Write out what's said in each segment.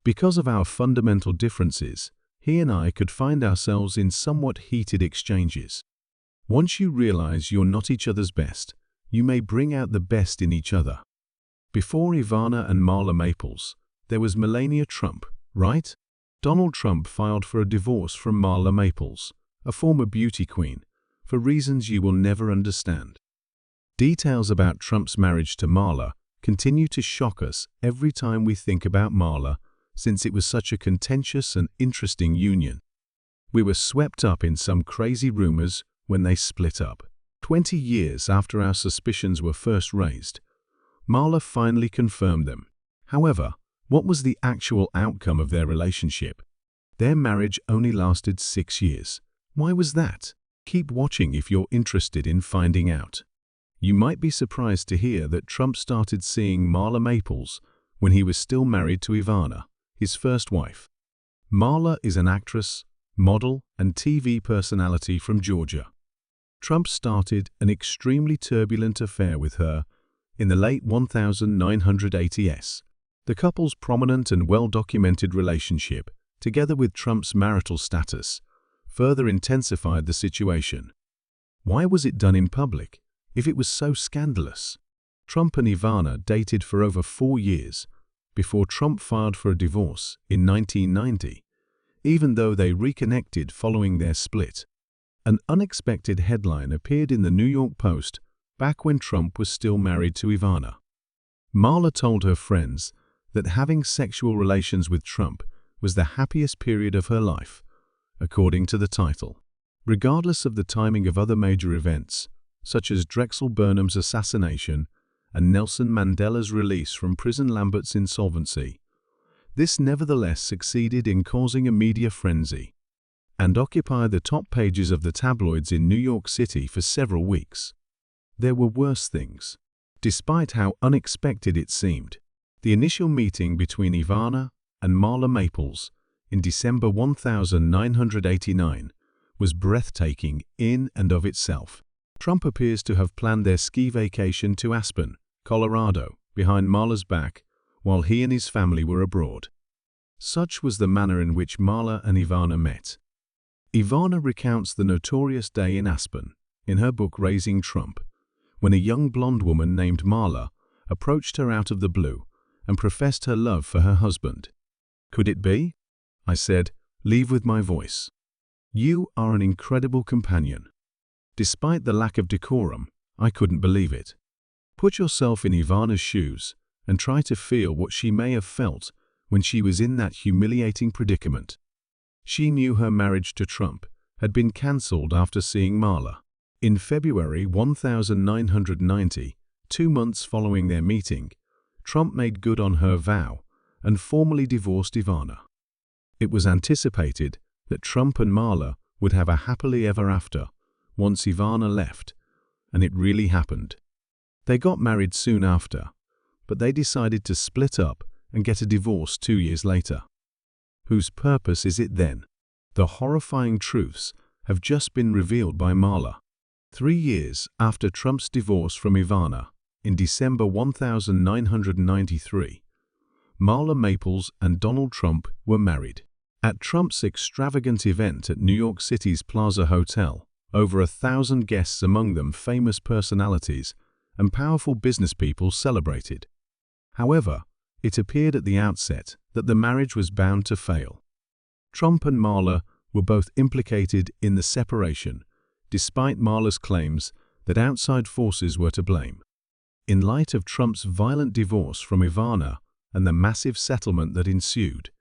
Because of our fundamental differences, he and I could find ourselves in somewhat heated exchanges. Once you realize you're not each other's best, you may bring out the best in each other. Before Ivana and Marla Maples, there was Melania Trump, right? Donald Trump filed for a divorce from Marla Maples, a former beauty queen, for reasons you will never understand. Details about Trump's marriage to Marla continue to shock us every time we think about Marla, since it was such a contentious and interesting union. We were swept up in some crazy rumors when they split up. 20 years after our suspicions were first raised, Marla finally confirmed them. However, what was the actual outcome of their relationship? Their marriage only lasted 6 years. Why was that? Keep watching if you're interested in finding out. You might be surprised to hear that Trump started seeing Marla Maples when he was still married to Ivana, his first wife. Marla is an actress, model, and TV personality from Georgia. Trump started an extremely turbulent affair with her in the late 1980s. The couple's prominent and well-documented relationship, together with Trump's marital status, further intensified the situation. Why was it done in public if it was so scandalous? Trump and Ivana dated for over 4 years before Trump filed for a divorce in 1990, even though they reconnected following their split. An unexpected headline appeared in the New York Post back when Trump was still married to Ivana. Marla told her friends that having sexual relations with Trump was the happiest period of her life, according to the title. Regardless of the timing of other major events, such as Drexel Burnham's assassination and Nelson Mandela's release from prison Lambert's insolvency, this nevertheless succeeded in causing a media frenzy and occupied the top pages of the tabloids in New York City for several weeks. There were worse things. Despite how unexpected it seemed, the initial meeting between Ivana and Marla Maples in December 1989 was breathtaking in and of itself. Trump appears to have planned their ski vacation to Aspen, Colorado, behind Marla's back, while he and his family were abroad. Such was the manner in which Marla and Ivana met. Ivana recounts the notorious day in Aspen in her book Raising Trump, when a young blonde woman named Marla approached her out of the blue and professed her love for her husband. "Could it be?" I said, "Leave with my voice. You are an incredible companion." Despite the lack of decorum, I couldn't believe it. Put yourself in Ivana's shoes and try to feel what she may have felt when she was in that humiliating predicament. She knew her marriage to Trump had been cancelled after seeing Marla. In February 1990, 2 months following their meeting, Trump made good on her vow and formally divorced Ivana. It was anticipated that Trump and Marla would have a happily ever after once Ivana left, and it really happened. They got married soon after, but they decided to split up and get a divorce 2 years later. Whose purpose is it then? The horrifying truths have just been revealed by Marla. 3 years after Trump's divorce from Ivana, in December 1993, Marla Maples and Donald Trump were married. At Trump's extravagant event at New York City's Plaza Hotel, over 1,000 guests, among them famous personalities and powerful business people, celebrated. However, it appeared at the outset that the marriage was bound to fail. Trump and Marla were both implicated in the separation, despite Marla's claims that outside forces were to blame. In light of Trump's violent divorce from Ivana and the massive settlement that ensued,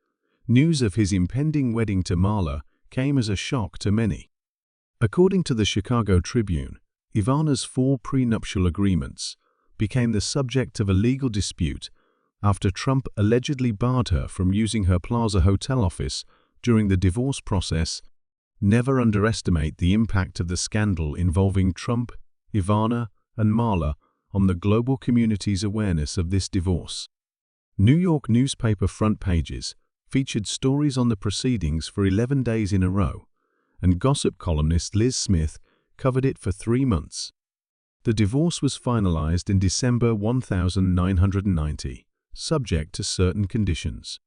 news of his impending wedding to Marla came as a shock to many. According to the Chicago Tribune, Ivana's 4 prenuptial agreements became the subject of a legal dispute after Trump allegedly barred her from using her Plaza Hotel office during the divorce process. Never underestimate the impact of the scandal involving Trump, Ivana, and Marla on the global community's awareness of this divorce. New York newspaper front pages featured stories on the proceedings for 11 days in a row, and gossip columnist Liz Smith covered it for 3 months. The divorce was finalized in December 1990, subject to certain conditions.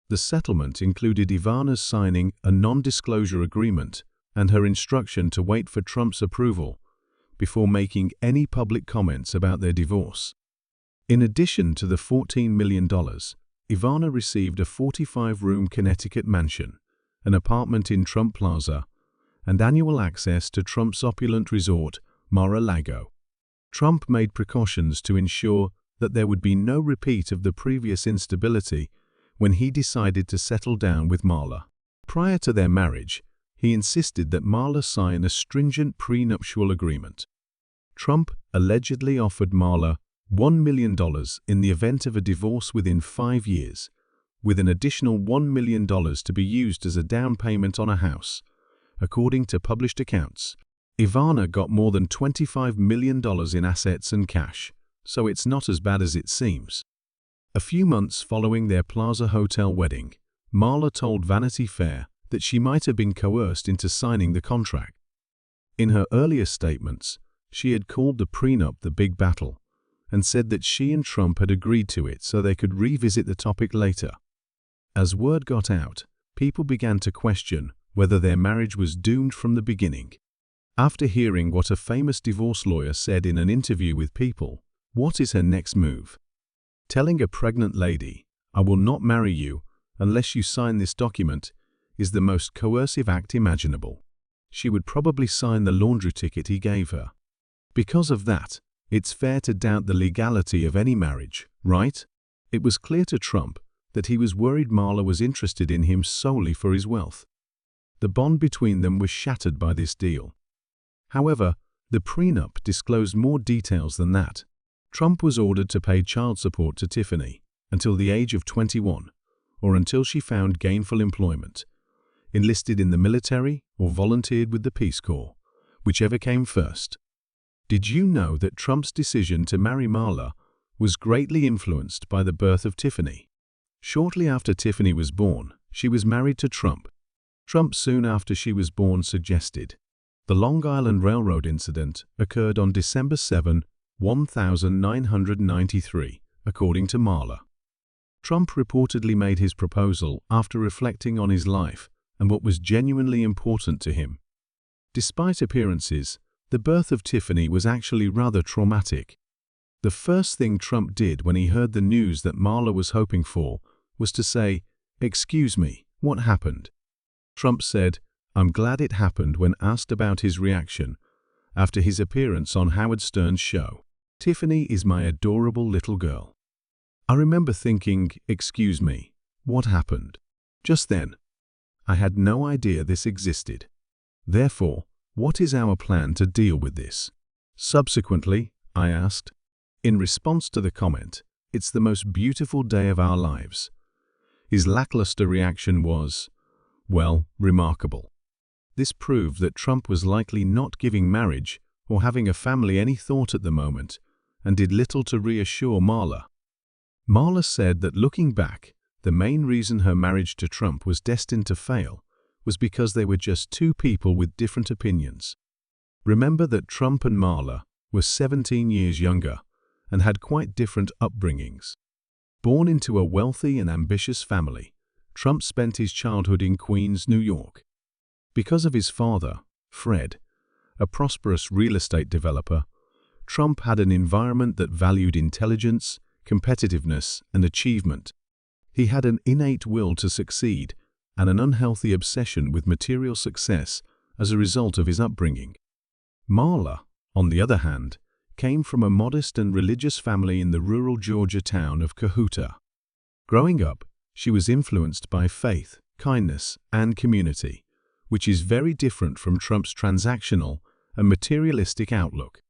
The settlement included Ivana's signing a non-disclosure agreement and her instruction to wait for Trump's approval before making any public comments about their divorce. In addition to the $14 million, Ivana received a 45-room Connecticut mansion, an apartment in Trump Plaza, and annual access to Trump's opulent resort, Mar-a-Lago. Trump made precautions to ensure that there would be no repeat of the previous instability when he decided to settle down with Marla. Prior to their marriage, he insisted that Marla sign a stringent prenuptial agreement. Trump allegedly offered Marla $1 million in the event of a divorce within 5 years, with an additional $1 million to be used as a down payment on a house. According to published accounts, Ivana got more than $25 million in assets and cash, so it's not as bad as it seems. A few months following their Plaza Hotel wedding, Marla told Vanity Fair that she might have been coerced into signing the contract. In her earlier statements, she had called the prenup the big battle and said that she and Trump had agreed to it so they could revisit the topic later. As word got out, people began to question whether their marriage was doomed from the beginning. After hearing what a famous divorce lawyer said in an interview with People, what is her next move? Telling a pregnant lady, "I will not marry you unless you sign this document," is the most coercive act imaginable. She would probably sign the laundry ticket he gave her. Because of that, it's fair to doubt the legality of any marriage, right? It was clear to Trump that he was worried Marla was interested in him solely for his wealth. The bond between them was shattered by this deal. However, the prenup disclosed more details than that. Trump was ordered to pay child support to Tiffany until the age of 21, or until she found gainful employment, enlisted in the military, or volunteered with the Peace Corps, whichever came first. Did you know that Trump's decision to marry Marla was greatly influenced by the birth of Tiffany? Shortly after Tiffany was born, she was married to Trump. Trump, soon after she was born, suggested. The Long Island Railroad incident occurred on December 7, 1993, according to Marla. Trump reportedly made his proposal after reflecting on his life and what was genuinely important to him. Despite appearances, the birth of Tiffany was actually rather traumatic. The first thing Trump did when he heard the news that Marla was hoping for was to say, "Excuse me, what happened?" Trump said, "I'm glad it happened," when asked about his reaction after his appearance on Howard Stern's show. "Tiffany is my adorable little girl. I remember thinking, excuse me, what happened? Just then. I had no idea this existed. Therefore, what is our plan to deal with this?" Subsequently, I asked. In response to the comment, "It's the most beautiful day of our lives." His lackluster reaction was, well, remarkable. This proved that Trump was likely not giving marriage or having a family any thought at the moment, and did little to reassure Marla. Marla said that looking back, the main reason her marriage to Trump was destined to fail was because they were just two people with different opinions. Remember that Trump and Marla were 17 years younger and had quite different upbringings. Born into a wealthy and ambitious family, Trump spent his childhood in Queens, New York. Because of his father, Fred, a prosperous real estate developer, Trump had an environment that valued intelligence, competitiveness, and achievement. He had an innate will to succeed and an unhealthy obsession with material success as a result of his upbringing. Marla, on the other hand, came from a modest and religious family in the rural Georgia town of Cohutta. Growing up, she was influenced by faith, kindness, and community, which is very different from Trump's transactional and materialistic outlook.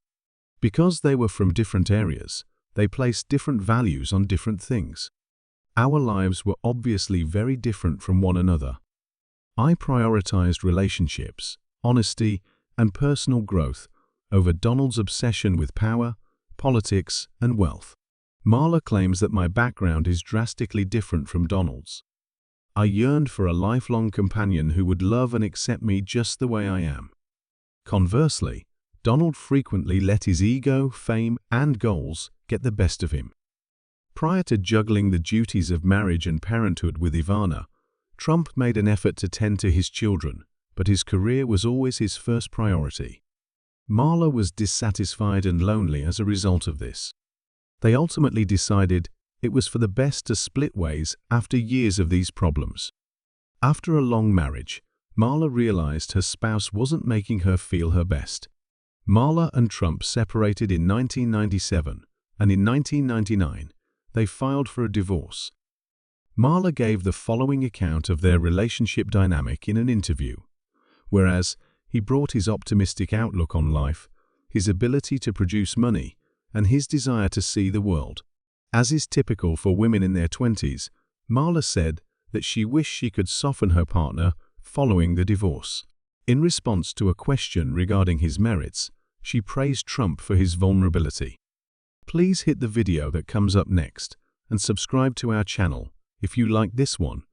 Because they were from different areas, they placed different values on different things. Our lives were obviously very different from one another. I prioritized relationships, honesty, and personal growth over Donald's obsession with power, politics, and wealth. Marla claims that my background is drastically different from Donald's. I yearned for a lifelong companion who would love and accept me just the way I am. Conversely, Donald frequently let his ego, fame, and goals get the best of him. Prior to juggling the duties of marriage and parenthood with Ivana, Trump made an effort to tend to his children, but his career was always his first priority. Marla was dissatisfied and lonely as a result of this. They ultimately decided it was for the best to split ways after years of these problems. After a long marriage, Marla realized her spouse wasn't making her feel her best. Marla and Trump separated in 1997, and in 1999, they filed for a divorce. Marla gave the following account of their relationship dynamic in an interview. Whereas he brought his optimistic outlook on life, his ability to produce money, and his desire to see the world. As is typical for women in their 20s, Marla said that she wished she could soften her partner following the divorce. In response to a question regarding his merits, she praised Trump for his vulnerability. Please hit the video that comes up next and subscribe to our channel if you like this one.